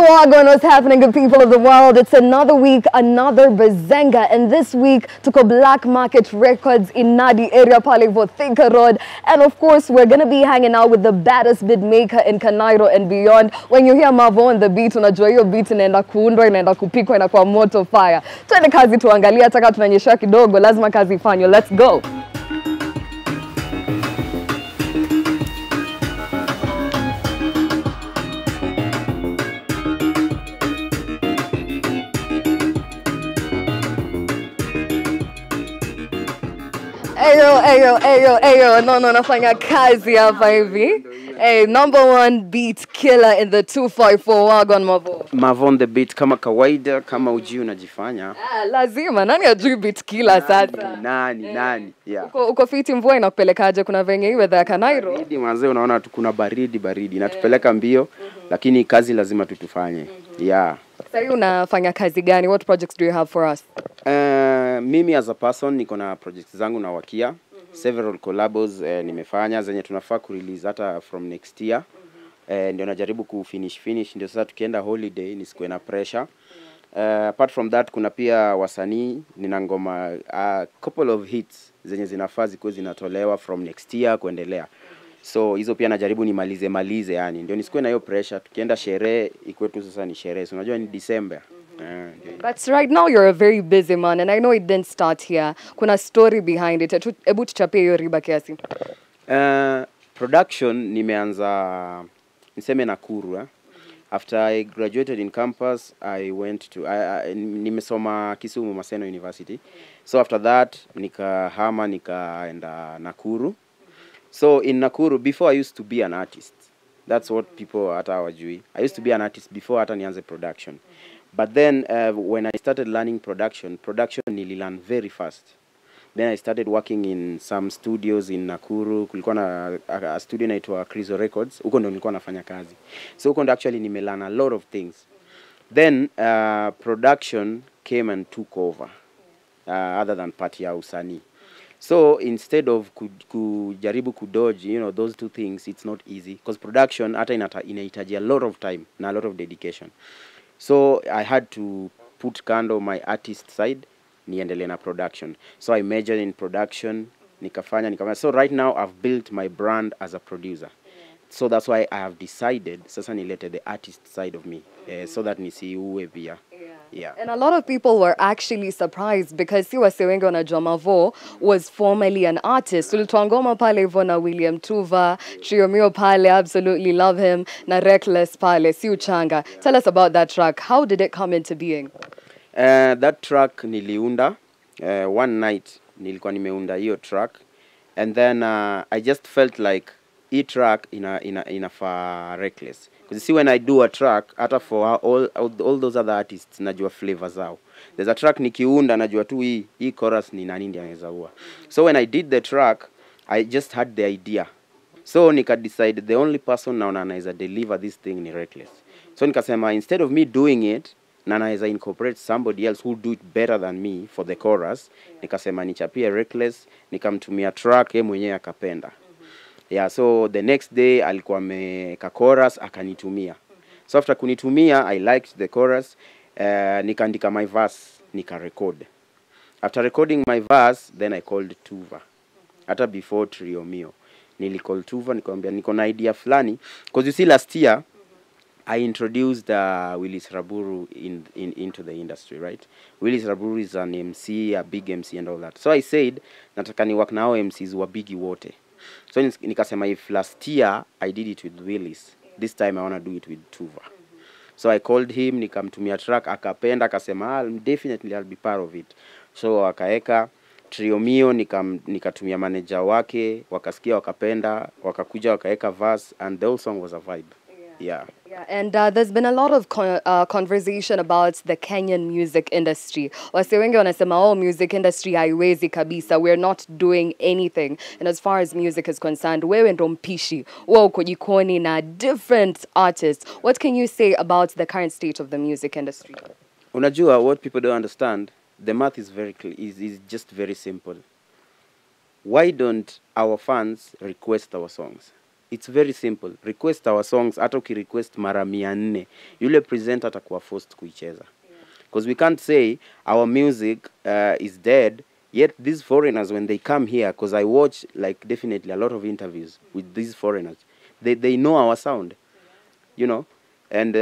Wagwan, what's happening, good people of the world? It's another week, another Bazenga, and this week took a Black Market Records in Nadi area, Palevo Thika Road, and of course we're gonna be hanging out with the baddest beat maker in Kanairo and beyond. When you hear Mavo on the beat, unajua hiyo beat inaenda kuundwa, inaenda kupikwa, inakuwa moto fire. Twende kazi tuangalia, taka tunanyesha kidogo, lazima kazi ifanywe. Let's go. Ayo, no, nafanya kazi hapa hivi. Hey, #1 beat killer in the 254 Wagwan Mavo. Mavo on the beat kama kawaida, kama uji unajifanya. Lazima, nani ajui beat killer sasa? Nani, yeah. Uko fiti mvua inakupelekaje? Kuna venye iwe the Kanairo? Baridi manze, unaona kuna baridi. Inatupeleka mbio, lakini kazi lazima tutufanye. Yeah. Sasa unafanya kazi gani? What projects do you have for us? Mimi as a person niko na projects zangu na wakia. Several collabos nimefanya zenye tunafaa kurelease hata from next year. Ndio najaribu kufinish ndio sasa tukienda holiday nisikuwe na pressure. Apart from that kuna pia wasanii nina ngoma couple of hits zenye zinafaa zikuwe zinatolewa from next year kuendelea. So hizo pia najaribu nimalize yani ndio nisikuwe na hiyo pressure tukienda sherehe ikuwe tu sasa ni sherehe. So unajua ni December. But right now you're a very busy man and I know it didn't start here. Kuna story behind it. Ebu tuchapie hiyo riba kiasi. Production nimeanza niseme Nakuru. After I graduated in campus, I went to nimesoma Kisumu Maseno University. So after that nikahama nikaenda Nakuru. So in Nakuru, before I used to be an artist. That's what people hata hawajui. I used to be an artist before hata nianze production. But then when I started learning production nililearn very fast. Then I started working in some studios in Nakuru. Kulikuwa na a studio inaitwa Atoki Request. Huko ndo nilikuwa nafanya kazi. So huko ndo actually nimelearn a lot of things. Then production came and took over. Other than part ya usanii. So instead of kujaribu kudodge, you know, those two things, it's not easy. Because production hata inahitaji a lot of time na a lot of dedication. So I had to put kando my artist side, niendelee na production. So I majored in production, nikafanya. So right now I've built my brand as a producer. So that's why I have decided, sasa nilete the artist side of me, so that nisiuwe pia. Yeah. And a lot of people were actually surprised because si wase wengi wanajua Mavo was formerly an artist. Tulitoa ngoma pale hivyo na William Tuva, Trio Mio pale, absolutely love him, na Reckless pale, si uchanga. Tell us about that track. How did it come into being? That track niliunda, one night nilikuwa nimeunda hiyo track. And then I just felt like hii track inafaa Reckless. Because you see, when I do a track, hata for all those other artists, najua flavor zao. There's a track nikiunda, najua tu hii chorus ni nani ndiye anaweza ua. So when I did the track, I just had the idea. So nika decide the only person naona anaweza deliver this thing ni Reckless. So nikasema instead of me doing it, na naweza incorporate somebody else who do it better than me for the chorus, nikasema nichapie Reckless, nikamtumia track mwenyewe akapenda. Yeah, so the next day alikuwa ameka chorus akanitumia. So after kunitumia, I liked the chorus, nikaandika my verse, nika record. After recording my verse, then I called Tuva. Hata before Trio Mio, call Tuva, nikamwambia niko na idea fulani. Because you see last year, I introduced Willis Raburu into the industry, right? Willis Raburu is an MC, a big MC and all that. So I said, nataka ni work na hao MCs wa bigi wote. So nikasema if last year I did it with Willis, this time I want to do it with Tuva. So I called him, nikamtumia track, akapenda, akasema definitely I'll be part of it. So akaeka Trio Mio, nikatumia manager wake, wakasikia, wakapenda, wakakuja, wakaeka verse, and the whole song was a vibe. Yeah. And there's been a lot of conversation about the Kenyan music industry. Wase wengi wanasema, music industry haiwezi kabisa. We're not doing anything. And as far as music is concerned, wewe ndo mpishi. Wewe uko jikoni na different artists. What can you say about the current state of the music industry? Unajua, what people don't understand, the math is is just very simple. Why don't our fans request our songs? it's very simple. Request our songs, Atoki Request mara 400. Yule presenter atakuwa forced kuicheza. Because we can't say our music is dead, yet these foreigners, when they come here, because I watch like definitely a lot of interviews with these foreigners, they know our sound, you know, and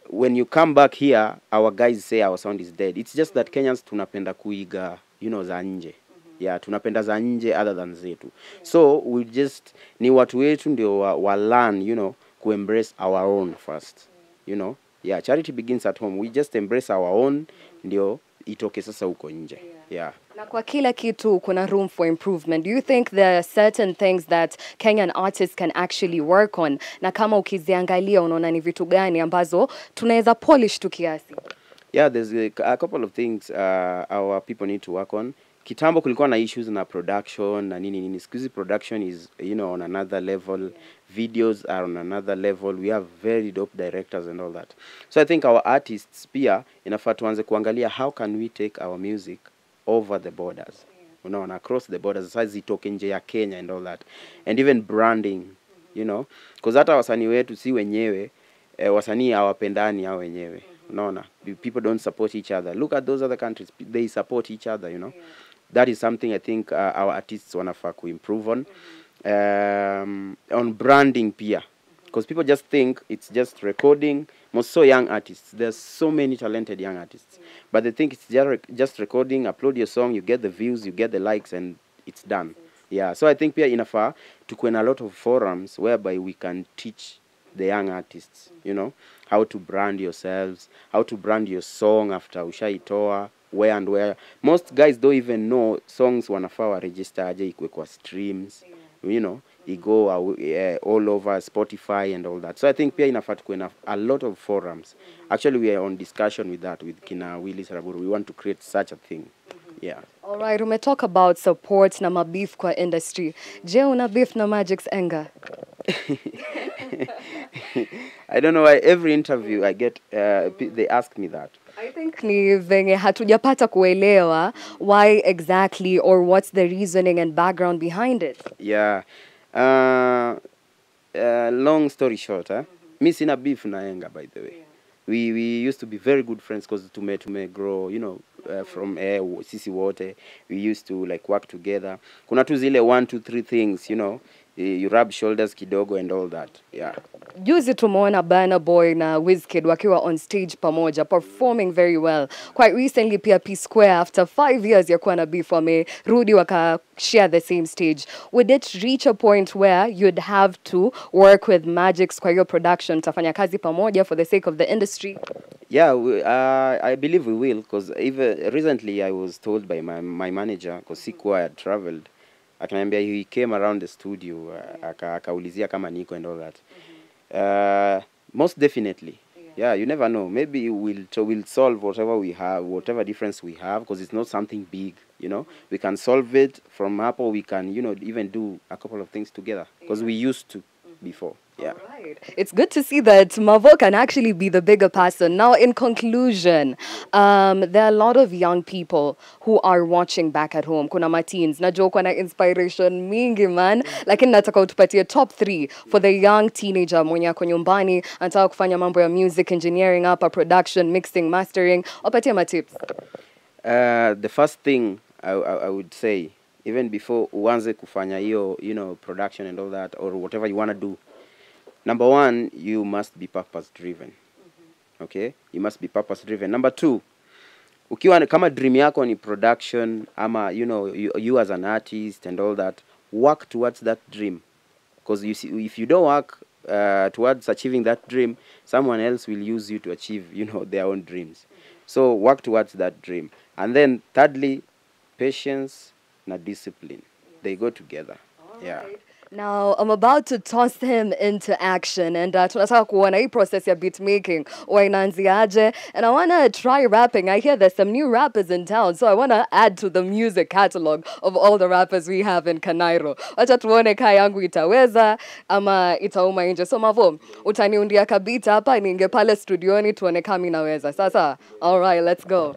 when you come back here, our guys say our sound is dead. It's just that Kenyans tunapenda kuiga, you know, za nje. Yeah, tunapenda za nje other than zetu. So we just, ni watu wetu ndio wa learn, you know, ku embrace our own first, you know. Yeah, charity begins at home. We just embrace our own, ndio itoke sasa huko nje. Yeah. Na kwa kila kitu kuna room for improvement. Do you think there are certain things that Kenyan artists can actually work on? Na kama ukiziangalia unaona ni vitu gani ambazo tunaweza polish tu kiasi? Yeah, there's a couple of things our people need to work on. Kitambo kulikuwa na issues na production na nini. Siku hizi production is, you know, on another level. Videos are on another level. We have very dope directors and all that. So I think our artists pia inafaa tuanze kuangalia how can we take our music over the borders. You know, and across the borders, sasa zitoke nje ya Kenya and all that. And even branding, you know. Because hata wasanii wetu si wenyewe, wasanii hawapendani hao wenyewe. Unaona? People don't support each other. Look at those other countries. They support each other, you know. That is something I think our artists wanafaa ku improve on. On branding pia. Because people just think it's just recording. Most so young artists. There's so many talented young artists. But they think it's just recording, upload your song, you get the views, you get the likes, and it's done. Yeah, so I think pia inafaa tukuwe na a lot of forums whereby we can teach the young artists, you know, how to brand yourselves, how to brand your song after ushaitoa, where and where. Most guys don't even know songs wanafaa wa register aje ikwe kwa streams, you know, go all over Spotify and all that. So I think pia inafaa tukuwe na a lot of forums. Actually, we are on discussion with that with Kina Willis Raburu. We want to create such a thing. Yeah. All right, we talk about support na mabeef kwa industry. Je, una beef na Magic's Enga? I don't know why every interview I get, they ask me that. I think ni venye hatujapata kuelewa why exactly or what's the reasoning and background behind it. Yeah. Long story short, mi sina beef na Enga, by the way. We used to be very good friends because tume grow, you know, from sisi wote. We used to like work together. Kuna tu zile 1, 2, 3 things, you know. You rub shoulders kidogo and all that. Yeah. Juzi tumeona Burna Boy na Wizkid wakiwa on stage pamoja performing very well. Quite recently pia P Square after 5 years ya kuwa na beef wamerudi waka share the same stage. Would it reach a point where you'd have to work with Magic's kwa hiyo production tafanya kazi pamoja for the sake of the industry? Yeah, I believe we will, because even recently I was told by my manager, because Sikwa had traveled, akaniambia he came around the studio, akaulizia kama niko and all that. Most definitely. Yeah, you never know. Maybe we'll solve whatever we have, whatever difference we have, because it's not something big, you know. We can solve it from Apple. We can, you know, even do a couple of things together, because we used to before. Yeah. All right. It's good to see that Mavo can actually be the bigger person. Now, in conclusion, there are a lot of young people who are watching back at home. Kuna mateens. Najua kuna inspiration mingi man. Lakini nataka utupatie top 3 for the young teenager mwenye ako nyumbani anataka kufanya mambo ya music engineering hapa, production, mixing, mastering. Wapatie matips. The first thing I would say, even before uanze kufanya hiyo, you know, production and all that, or whatever you want to do, number 1, you must be purpose driven. Okay? You must be purpose driven. Number 2, ukiwa kama dream yako ni production, ama, you know, you as an artist and all that, work towards that dream. Because you see, if you don't work towards achieving that dream, someone else will use you to achieve, you know, their own dreams. So work towards that dream. And then thirdly, patience and discipline. They go together. Yeah. Now, I'm about to toss him into action, and tunataka kuona hii process ya beat making inaanziaje, and I want to try rapping. I hear there's some new rappers in town, so I want to add to the music catalog of all the rappers we have in Kanairo. Wacha tuone kaya yangu itaweza ama itauma nje. So Mavo, utaniundia kabita hapa ninge pale studioni tuone kama inaweza. Sasa, all right, let's go.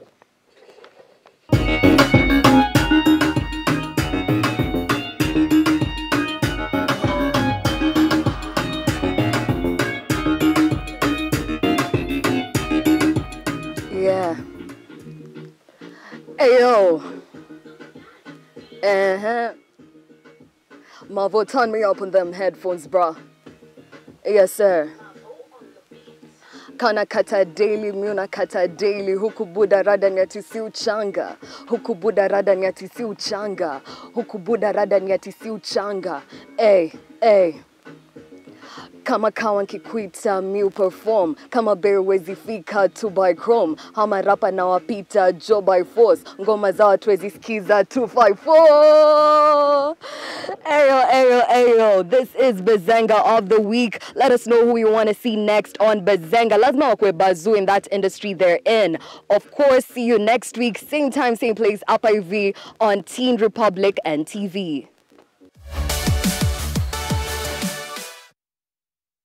Ayo. Mavo, turn me up on them headphones, bruh. Yes, sir. Kana kata daily, miuna kata daily. Huku buda rada nyati si uchanga. Huku buda rada nyati si uchanga. Huku buda rada nyati si uchanga. Ey. Kama kawa nkikuita mi perform. Kama bear wezi fika to by chrome. Hama rapa na wapita job by force. Ngoma za watu wezi skiza 254. Ayo. This is Bazenga of the week. Let us know who you want to see next on Bazenga. Lazima wakwe bazu in that industry they're in. Of course, see you next week. Same time, same place. Apa IV on Teen Republic and TV.